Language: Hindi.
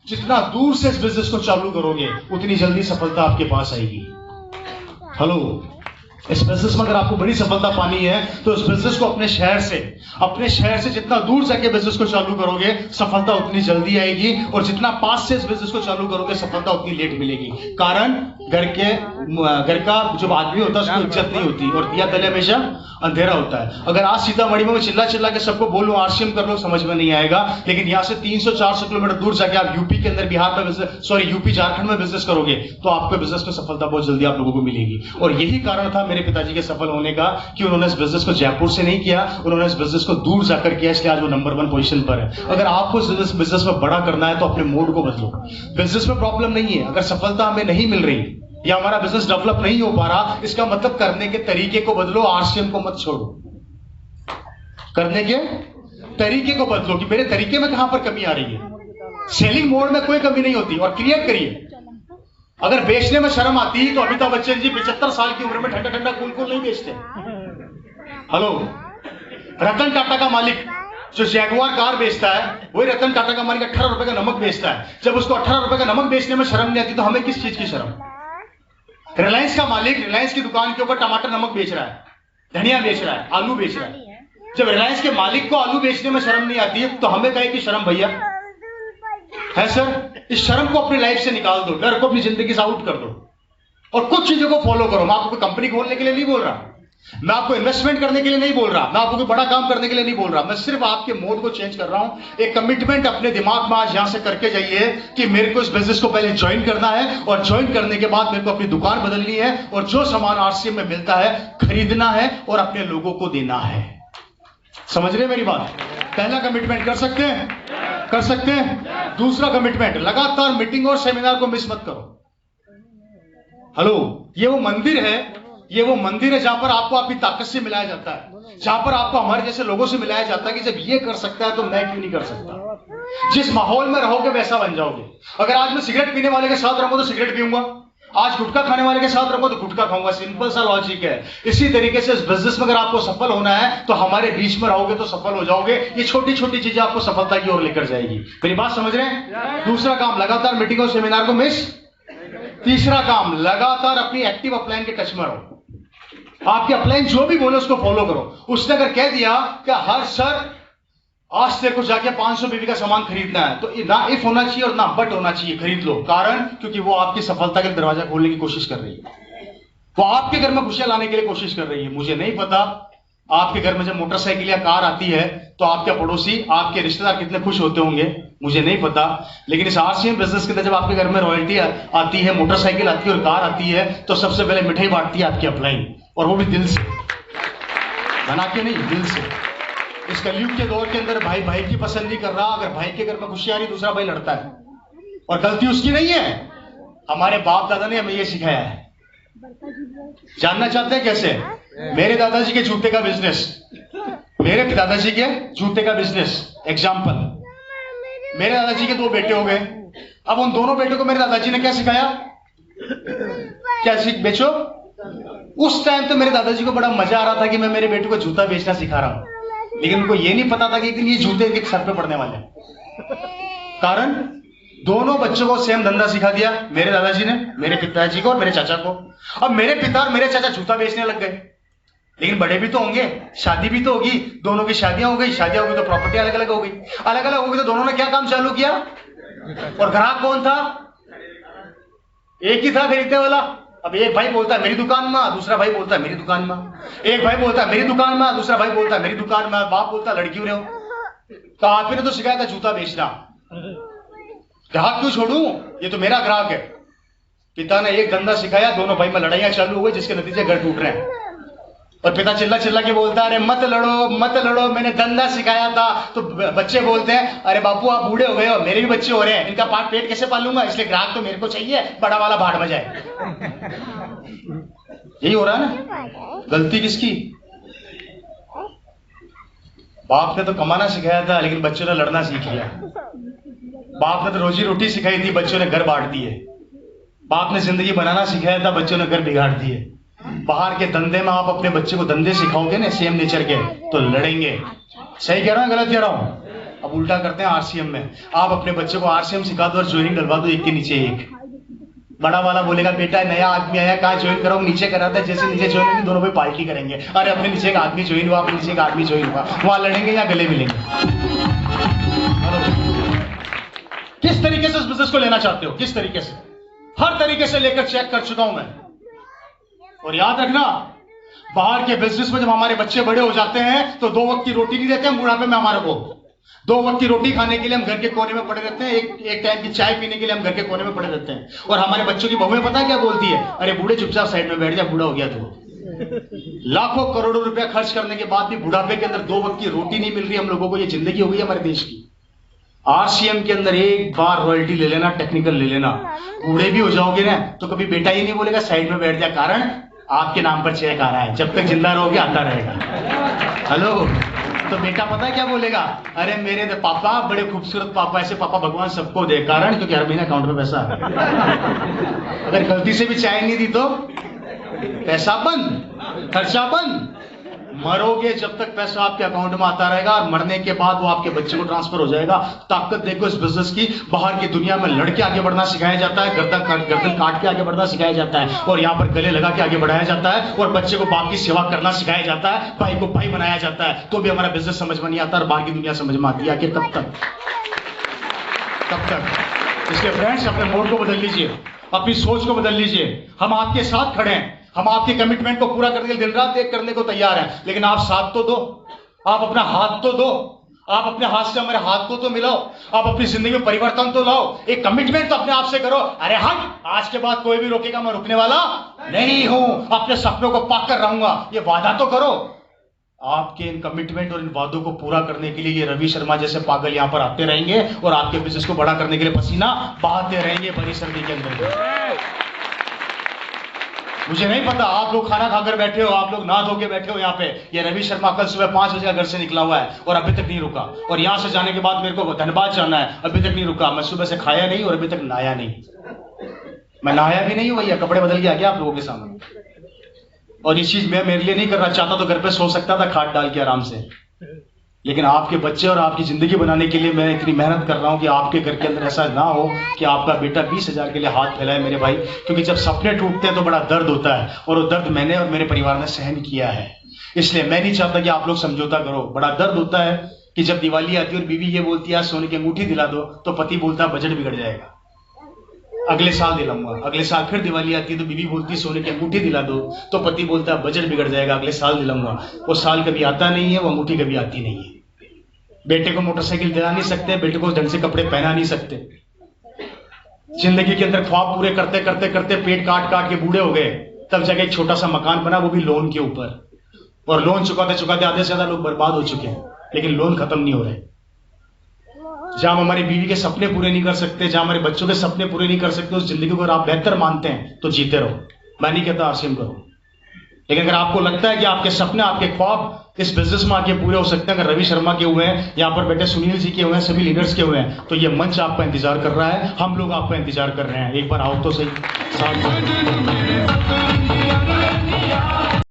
जितना दूर से इस बिजनेस को चालू करोगे उतनी जल्दी सफलता आपके पास आएगी। हेलो, इस बिजनेस में अगर आपको बड़ी सफलता पानी है तो इस बिजनेस को अपने शहर से जितना दूर जाके बिजनेस को चालू करोगे सफलता उतनी जल्दी आएगी, और जितना पास से इस बिजनेस को चालू करोगे सफलता उतनी लेट मिलेगी। कारण घर का जो आदमी होता है उसको इज्जत नहीं होती, और दिया तले हमेशा अंधेरा होता है। अगर आज सीतामढ़ी में चिल्ला के सबको बोलूं आरसीएम कर लो, समझ में नहीं आएगा, लेकिन यहाँ से 300-400 किलोमीटर दूर जाके आप यूपी के अंदर बिहार में यूपी झारखंड में बिजनेस करोगे तो आपके बिजनेस में सफलता बहुत जल्दी आप लोगों को मिलेगी। और यही कारण था मेरे पिताजी के सफल होने का कि उन्होंने इस बिजनेस को जयपुर से नहीं किया, उन्होंने इस बिजनेस को दूर जाकर किया, इसलिए आज वो नंबर 1 पोजीशन पर है। अगर आपको इस बिजनेस में बड़ा करना है तो अपने मोड को बदलो। बिजनेस में प्रॉब्लम नहीं है, अगर सफलता हमें नहीं मिल रही या हमारा बिजनेस डेवलप नहीं हो पा रहा, इसका मतलब करने के तरीके को बदलो, आरसीएम को मत छोड़ो। करने के तरीके को बदलो कि मेरे तरीके में कहां पर कमी आ रही है। सेलिंग मोड में कोई कमी नहीं होती, और क्रिएट करिए। अगर बेचने में शर्म आती तो अमिताभ बच्चन जी 75 साल की उम्र में ठंडा ठंडा कूल नहीं बेचते। हेलो, रतन टाटा का मालिक जो जैगुआर कार बेचता है वही रतन टाटा का मालिक 18 रुपए का नमक बेचता है। जब उसको 18 रुपए का नमक बेचने में शर्म नहीं आती तो हमें किस चीज की शर्म। रिलायंस का मालिक रिलायंस की दुकान के ऊपर टमाटर नमक बेच रहा है, धनिया बेच रहा है, आलू बेच रहा है। जब रिलायंस के मालिक को आलू बेचने में शर्म नहीं आती तो हमें कहे कि शर्म भैया है सर। इस शर्म को अपनी लाइफ से निकाल दो, डर को अपनी जिंदगी से आउट कर दो और कुछ चीजों को फॉलो करो। मैं आपको कंपनी खोलने के लिए नहीं बोल रहा, मैं आपको इन्वेस्टमेंट करने के लिए नहीं बोल रहा, मैं आपको कोई बड़ा काम करने के लिए नहीं बोल रहा, मैं सिर्फ आपके मोड को चेंज कर रहा हूं। एक कमिटमेंट अपने दिमाग में आज यहां से करके जाइए कि मेरे को इस बिजनेस को पहले ज्वाइन करना है, और ज्वाइन करने के बाद मेरे को अपनी दुकान बदलनी है, और जो सामान आरसीएम में मिलता है खरीदना है और अपने लोगों को देना है। समझ रहे मेरी बात? पहला कमिटमेंट कर सकते हैं। दूसरा कमिटमेंट, लगातार मीटिंग और सेमिनार को मिस मत करो। हेलो, ये वो मंदिर है जहां पर आपको आपकी ताकत से मिलाया जाता है, जहां पर आपको हमारे जैसे लोगों से मिलाया जाता है कि जब ये कर सकता है तो मैं क्यों नहीं कर सकता। जिस माहौल में रहोगे वैसा बन जाओगे। अगर आज मैं सिगरेट पीने वाले के साथ रहूंगा तो सिगरेट पीऊंगा, आज गुटखा खाने वाले के साथ रहूंगा तो गुटखा खाऊंगा। सिंपल सा लॉजिक है। इसी तरीके से इस बिजनेस में अगर आपको सफल होना है तो हमारे बीच में रहोगे तो सफल हो जाओगे। ये छोटी छोटी चीजें आपको सफलता की ओर लेकर जाएगी। मेरी बात समझ रहे हैं? दूसरा काम, लगातार मीटिंग और सेमिनार को मिस। तीसरा काम, लगातार अपनी एक्टिव अपलाइन के टच में रहो। आपके अपलाइन जो भी बोले उसको फॉलो करो। उसने अगर कह दिया कि हर सर आज तेरे को जाके 500 बीबी का सामान खरीदना है, तो ना इफ होना चाहिए और ना बट होना चाहिए, खरीद लो। कारण क्योंकि वो आपकी सफलता के दरवाजा खोलने की कोशिश कर रही है, वो आपके घर में खुशियां लाने के लिए कोशिश कर रही है। मुझे नहीं पता आपके घर में जब मोटरसाइकिल या कार आती है तो आपके पड़ोसी, आपके रिश्तेदार कितने खुश होते होंगे, मुझे नहीं पता। लेकिन इस आरसीएम बिजनेस के अंदर जब आपके घर में रॉयल्टी आती है, मोटरसाइकिल आती है और कार आती है, तो सबसे पहले मिठाई बांटती है आपकी अपलाइन, और वो भी दिल से, बना के नहीं, दिल से। इस कलयुग के दौर के अंदर भाई भाई की पसंद नहीं कर रहा। अगर भाई के घर में खुशी आ रही, दूसरा भाई लड़ता है, और गलती उसकी नहीं है। हमारे बाप दादा ने हमें यह सिखाया है। जानना चाहते हैं कैसे? मेरे दादाजी के जूते का बिजनेस, मेरे दादाजी के जूते का बिजनेस एग्जाम्पल। मेरे दादाजी के 2 बेटे हो गए। अब उन दोनों बेटों को मेरे दादाजी ने क्या सिखाया? क्या सीख बेचो। उस टाइम तो मेरे दादाजी को बड़ा मजा आ रहा था कि मैं मेरे बेटे को जूता बेचना सिखा रहा हूं, लेकिन उनको ये नहीं पता था कि ये जूते इनके सर पे पड़ने वाले हैं। कारण दोनों बच्चों को सेम धंधा सिखा दिया मेरे दादाजी ने, मेरे पिताजी को और मेरे चाचा को। अब मेरे पिता और मेरे चाचा जूता बेचने लग गए, लेकिन बड़े भी तो होंगे, शादी भी तो होगी, दोनों की शादियां हो गई, शादियां हो गई तो प्रॉपर्टी अलग अलग हो गई, अलग अलग हो गई तो दोनों ने क्या काम चालू किया? और ग्राहक कौन था? एक ही था खरीदने वाला। अब एक भाई बोलता है मेरी दुकान में, दूसरा भाई बोलता है मेरी दुकान में। एक भाई बोलता है मेरी दुकान में, दूसरा भाई बोलता है मेरी दुकान में। बाप बोलता है लड़की रहे हो, तो आप ही ने तो सिखाया था जूता बेचना, ग्राहक क्यों छोड़ू, ये तो मेरा ग्राहक है। पिता ने एक धंधा सिखाया, दोनों भाई में लड़ाइयां चालू हो गई, जिसके नतीजे घर टूट रहे हैं। और पिता चिल्ला चिल्ला के बोलता है अरे मत लड़ो, मैंने धंधा सिखाया था। तो बच्चे बोलते हैं अरे बापू आप बूढ़े हो गए हो, मेरे भी बच्चे हो रहे हैं, इनका पेट कैसे पालूंगा, इसलिए ग्राहक तो मेरे को चाहिए, बड़ा वाला भाड़ में जाए। यही हो रहा है ना। गलती किसकी? बाप ने तो कमाना सिखाया था, लेकिन बच्चों ने लड़ना सीख लिया। बाप ने तो रोजी रोटी सिखाई थी, बच्चों ने घर बांट दिए। बाप ने जिंदगी बनाना सिखाया था, बच्चों ने घर बिगाड़ दिए। बाहर के धंधे में आप अपने बच्चे को धंधे सिखाओगे ना सेम नेचर के, तो लड़ेंगे। सही कह रहा हूं गलत कह रहा हूं? अब उल्टा करते हैं आरसीएम में। आप अपने बच्चे को आरसीएम सिखा दो और ज्वाइनिंग डलवा दो एक के नीचे एक। बड़ा वाला बोलेगा बेटा नया आदमी आया, कहाँ ज्वाइन कराऊं, नीचे कराता है, जैसे नीचे ज्वाइन होगी दोनों पे पार्टी करेंगे। अरे अपने नीचे एक आदमी ज्वाइन हुआ, अपने नीचे एक आदमी ज्वाइन हुआ, वहां लड़ेंगे या गले मिलेंगे। किस तरीके से उस बिजनेस को लेना चाहते हो, किस तरीके से? हर तरीके से लेकर चेक कर चुका हूं मैं। और याद रखना, बाहर के बिजनेस में जब हमारे बच्चे बड़े हो जाते हैं तो 2 वक्त की रोटी नहीं देते हैं बुढ़ापे में हमारे को। 2 वक्त की रोटी खाने के लिए हम घर के कोने में पड़े रहते हैं, एक टाइम की चाय पीने के लिए हम घर के कोने में पड़े रहते हैं। और हमारे बच्चों की बहुएं पता है क्या बोलती है? अरे बूढ़े चुपचाप साइड में बैठ जा, बूढ़ा हो गया तू। लाखों करोड़ों रुपया खर्च करने के बाद भी बुढ़ापे के अंदर 2 वक्त की रोटी नहीं मिल रही हम लोगों को। ये जिंदगी हो गई हमारे देश की। आरसीएम के अंदर एक बार रॉयल्टी ले लेना, टेक्निकल ले लेना, बूढ़े भी हो जाओगे ना तो कभी बेटा ही नहीं बोलेगा साइड में बैठ जा, कारण आपके नाम पर चेक आ रहा है, जब तक जिंदा रहोगे आता रहेगा। हेलो, तो बेटा पता है क्या बोलेगा? अरे मेरे पापा बड़े खूबसूरत पापा, ऐसे पापा भगवान सबको दे, कारण क्योंकि हर महीने अकाउंट में पैसा है। अगर गलती से भी चाय नहीं दी तो पैसा बंद, खर्चा बंद। मरोगे जब तक पैसा आपके अकाउंट में आता रहेगा, और मरने के बाद वो आपके बच्चे को ट्रांसफर हो जाएगा। ताकत देखो इस बिजनेस की। बाहर की दुनिया में लड़के आगे बढ़ना सिखाया जाता है, गर्दन काट के आगे बढ़ना सिखाया जाता है, और यहाँ पर गले लगा के आगे बढ़ाया जाता है, और बच्चे को बाप की सेवा करना सिखाया जाता है, भाई को भाई बनाया जाता है। तो भी हमारा बिजनेस समझ में नहीं आता और बाहर की दुनिया समझ में आती है। आखिर कब तक, कब तक? इसलिए फ्रेंड्स, अपने मोड को बदल लीजिए, अपनी सोच को बदल लीजिए। हम आपके साथ खड़े हैं, हम आपके कमिटमेंट को पूरा करने के लिए दिन रात एक करने को तैयार हैं, लेकिन आप साथ तो दो, आप अपना हाथ तो दो, आप अपने हाथ से हमारे हाथ को तो मिलाओ, आप अपनी जिंदगी में परिवर्तन तो लाओ, एक कमिटमेंट तो अपने आप से करो। अरे हट, आज के बाद कोई भी रोकेगा, मैं रुकने वाला नहीं हूं, अपने सपनों को पाकर रहूंगा, ये वादा तो करो। आपके इन कमिटमेंट और इन वादों को पूरा करने के लिए ये रवि शर्मा जैसे पागल यहां पर आते रहेंगे और आपके बिजनेस को बड़ा करने के लिए पसीना बहाते रहेंगे बड़ी सर्दी के अंदर। मुझे नहीं पता, आप लोग खाना खाकर बैठे हो, आप लोग नहा धो के बैठे हो यहाँ पे। ये रवि शर्मा कल सुबह 5 बजे का घर से निकला हुआ है और अभी तक नहीं रुका, और यहाँ से जाने के बाद मेरे को धनबाद जाना है, अभी तक नहीं रुका। मैं सुबह से खाया नहीं और अभी तक नहाया नहीं। मैं नहाया भी नहीं हूँ भैया, कपड़े बदल के आ गया आप लोगों के सामने। और ये चीज मैं मेरे लिए नहीं करना चाहता, तो घर पे सो सकता था खाट डाल के आराम से, लेकिन आपके बच्चे और आपकी जिंदगी बनाने के लिए मैं इतनी मेहनत कर रहा हूं कि आपके घर के अंदर ऐसा ना हो कि आपका बेटा 20,000 के लिए हाथ फैलाए मेरे भाई। क्योंकि जब सपने टूटते हैं तो बड़ा दर्द होता है, और वो दर्द मैंने और मेरे परिवार ने सहन किया है। इसलिए मैं नहीं चाहता कि आप लोग समझौता करो। बड़ा दर्द होता है कि जब दिवाली आती है और बीवी ये बोलती है सोने की अंगूठी दिला दो, तो पति बोलता है बजट बिगड़ जाएगा, अगले साल दिलाऊंगा। अगले साल फिर दिवाली आती है तो बीवी बोलती है सोने की अंगूठी दिला दो, तो पति बोलता है बजट बिगड़ जाएगा, अगले साल दिलाऊंगा। वो साल कभी आता नहीं है, वो अंगूठी कभी आती नहीं है। बेटे को मोटरसाइकिल दिला नहीं सकते, बेटे को ढंग से कपड़े पहना नहीं सकते। जिंदगी के अंदर ख्वाब पूरे करते करते करते पेट काट काट के बूढ़े हो गए, तब जाके एक छोटा सा मकान बना, वो भी लोन के ऊपर। और लोन चुकाते चुकाते आधे से ज्यादा लोग बर्बाद हो चुके हैं, लेकिन लोन खत्म नहीं हो रहे। जहां हम हमारी बीवी के सपने पूरे नहीं कर सकते, जहां हमारे बच्चों के सपने पूरे नहीं कर सकते, उस जिंदगी को अगर आप बेहतर मानते हैं तो जीते रहो। मैं नहीं कहता आरसीएम करो, लेकिन अगर आपको लगता है कि आपके सपने, आपके ख्वाब इस बिजनेस में आके पूरे हो सकते हैं, अगर रवि शर्मा के हुए हैं, यहाँ पर बैठे सुनील जी के हुए हैं, सभी लीडर्स के हुए हैं, तो ये मंच आपका इंतजार कर रहा है, हम लोग आपका इंतजार कर रहे हैं। एक बार आओ तो सही साथ।